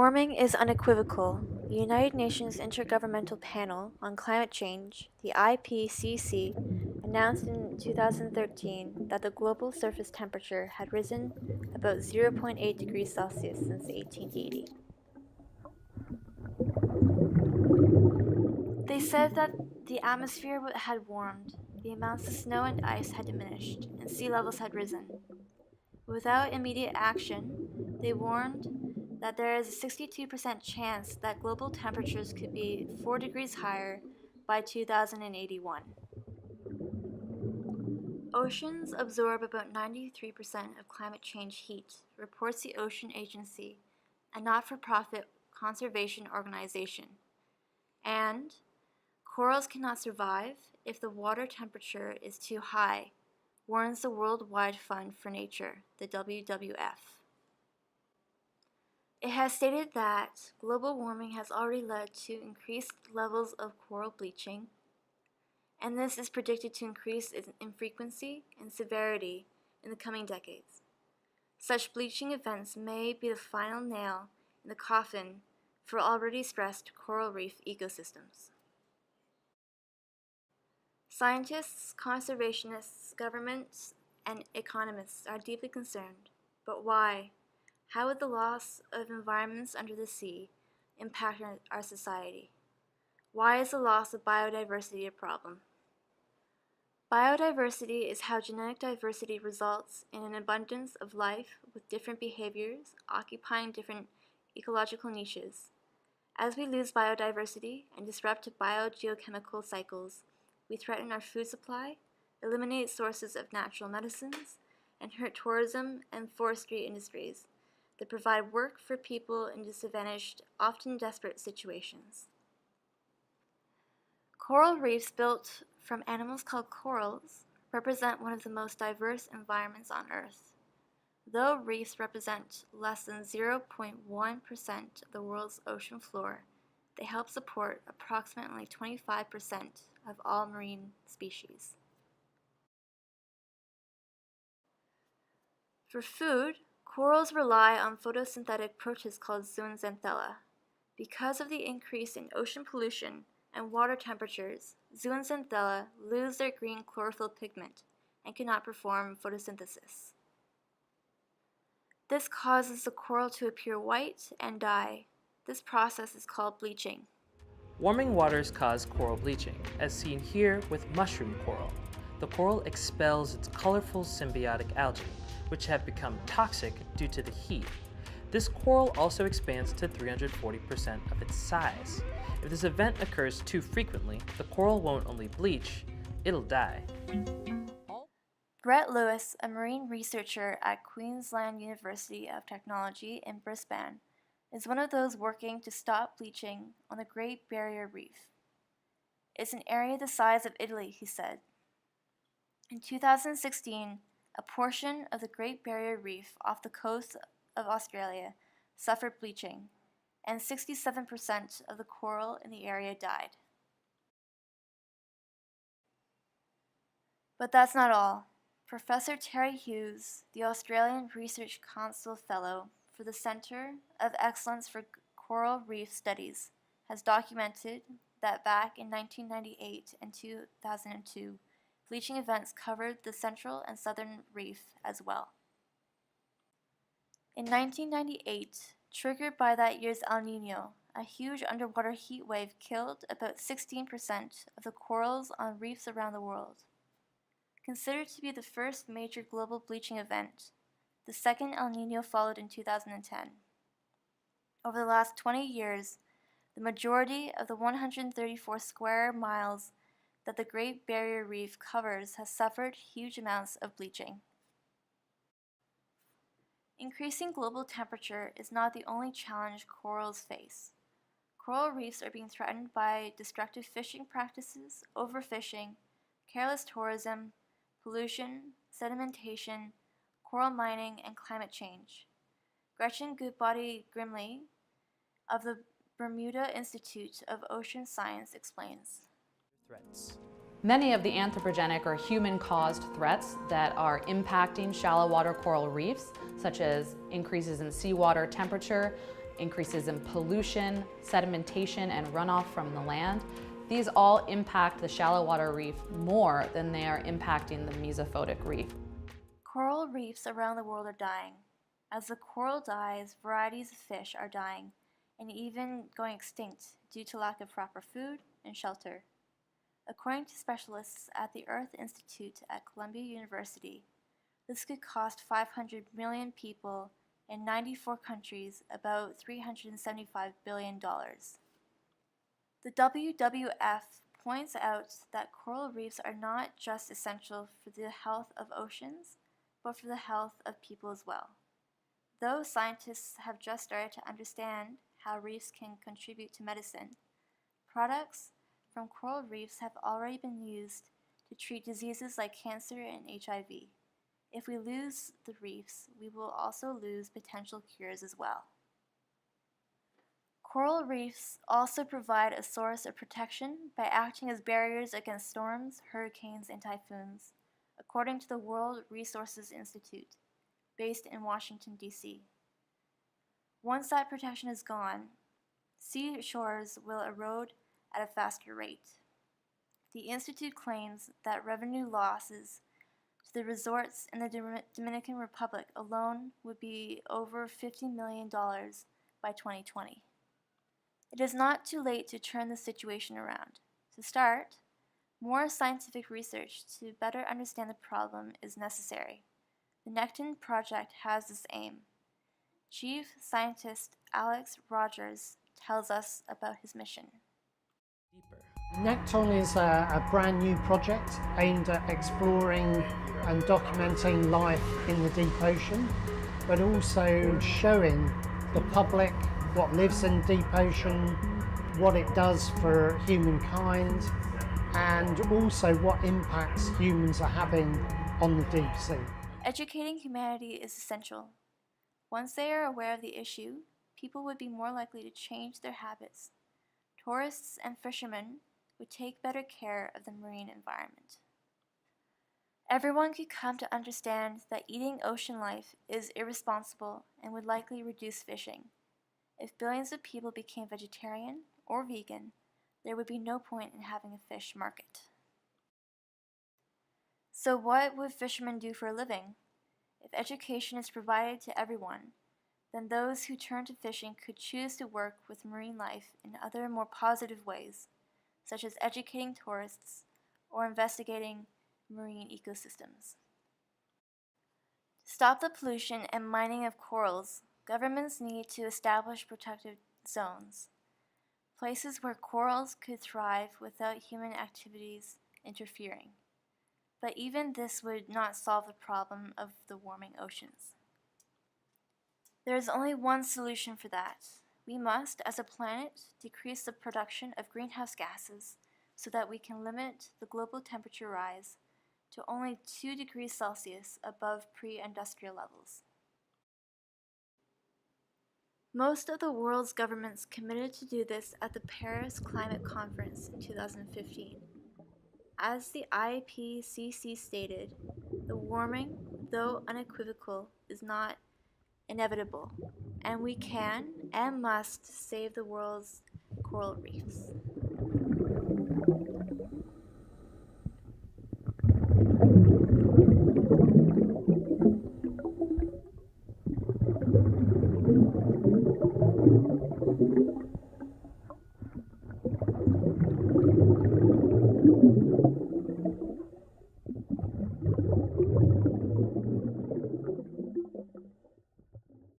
Warming is unequivocal. The United Nations Intergovernmental Panel on Climate Change, the IPCC, announced in 2013 that the global surface temperature had risen about 0.8 degrees Celsius since 1880. They said that the atmosphere had warmed, the amounts of snow and ice had diminished, and sea levels had risen. Without immediate action, they warned that there is a 62% chance that global temperatures could be 4 degrees higher by 2081. Oceans absorb about 93% of climate change heat, reports the Ocean Agency, a not-for-profit conservation organization. And corals cannot survive if the water temperature is too high, warns the Worldwide Fund for Nature, the WWF. It has stated that global warming has already led to increased levels of coral bleaching, and this is predicted to increase in frequency and severity in the coming decades. Such bleaching events may be the final nail in the coffin for already stressed coral reef ecosystems. Scientists, conservationists, governments, and economists are deeply concerned. But why? How would the loss of environments under the sea impact our society? Why is the loss of biodiversity a problem? Biodiversity is how genetic diversity results in an abundance of life with different behaviors occupying different ecological niches. As we lose biodiversity and disrupt biogeochemical cycles, we threaten our food supply, eliminate sources of natural medicines, and hurt tourism and forestry industries that provide work for people in disadvantaged, often desperate situations. Coral reefs built from animals called corals represent one of the most diverse environments on Earth. Though reefs represent less than 0.1% of the world's ocean floor, they help support approximately 25% of all marine species. For food, corals rely on photosynthetic protists called zooxanthellae. Because of the increase in ocean pollution and water temperatures, zooxanthellae lose their green chlorophyll pigment and cannot perform photosynthesis. This causes the coral to appear white and die. This process is called bleaching. Warming waters cause coral bleaching, as seen here with mushroom coral. The coral expels its colorful symbiotic algae, which have become toxic due to the heat. This coral also expands to 340% of its size. If this event occurs too frequently, the coral won't only bleach, it'll die. Brett Lewis, a marine researcher at Queensland University of Technology in Brisbane, is one of those working to stop bleaching on the Great Barrier Reef. It's an area the size of Italy, he said. In 2016, a portion of the Great Barrier Reef off the coast of Australia suffered bleaching, and 67% of the coral in the area died. But that's not all. Professor Terry Hughes, the Australian Research Council Fellow for the Centre of Excellence for Coral Reef Studies, has documented that back in 1998 and 2002, bleaching events covered the central and southern reef as well. In 1998, triggered by that year's El Niño, a huge underwater heat wave killed about 16% of the corals on reefs around the world. Considered to be the first major global bleaching event, the second El Niño followed in 2010. Over the last 20 years, the majority of the 134 square miles that the Great Barrier Reef covers has suffered huge amounts of bleaching. Increasing global temperature is not the only challenge corals face. Coral reefs are being threatened by destructive fishing practices, overfishing, careless tourism, pollution, sedimentation, coral mining, and climate change. Gretchen Goodbody-Grimley of the Bermuda Institute of Ocean Science explains. Threats. Many of the anthropogenic or human-caused threats that are impacting shallow water coral reefs, such as increases in seawater temperature, increases in pollution, sedimentation, and runoff from the land, these all impact the shallow water reef more than they are impacting the mesophotic reef. Coral reefs around the world are dying. As the coral dies, varieties of fish are dying and even going extinct due to lack of proper food and shelter. According to specialists at the Earth Institute at Columbia University, this could cost 500 million people in 94 countries about $375 billion. The WWF points out that coral reefs are not just essential for the health of oceans, but for the health of people as well. Though scientists have just started to understand how reefs can contribute to medicine, products from coral reefs have already been used to treat diseases like cancer and HIV. If we lose the reefs, we will also lose potential cures as well. Coral reefs also provide a source of protection by acting as barriers against storms, hurricanes, and typhoons, according to the World Resources Institute, based in Washington, D.C. Once that protection is gone, seashores will erode at a faster rate. The Institute claims that revenue losses to the resorts in the Dominican Republic alone would be over $50 million by 2020. It is not too late to turn the situation around. To start, more scientific research to better understand the problem is necessary. The Necton Project has this aim. Chief Scientist Alex Rogers tells us about his mission. Necton is a brand new project aimed at exploring and documenting life in the deep ocean, but also showing the public what lives in deep ocean, what it does for humankind, and also what impacts humans are having on the deep sea. Educating humanity is essential. Once they are aware of the issue, people would be more likely to change their habits. Tourists and fishermen would take better care of the marine environment. Everyone could come to understand that eating ocean life is irresponsible and would likely reduce fishing. If billions of people became vegetarian or vegan, there would be no point in having a fish market. So what would fishermen do for a living? If education is provided to everyone, then those who turn to fishing could choose to work with marine life in other more positive ways, such as educating tourists or investigating marine ecosystems. To stop the pollution and mining of corals, governments need to establish protected zones, places where corals could thrive without human activities interfering. But even this would not solve the problem of the warming oceans. There is only one solution for that. We must, as a planet, decrease the production of greenhouse gases so that we can limit the global temperature rise to only 2 degrees Celsius above pre-industrial levels. Most of the world's governments committed to do this at the Paris Climate Conference in 2015. As the IPCC stated, the warming, though unequivocal, is not inevitable, and we can and must save the world's coral reefs.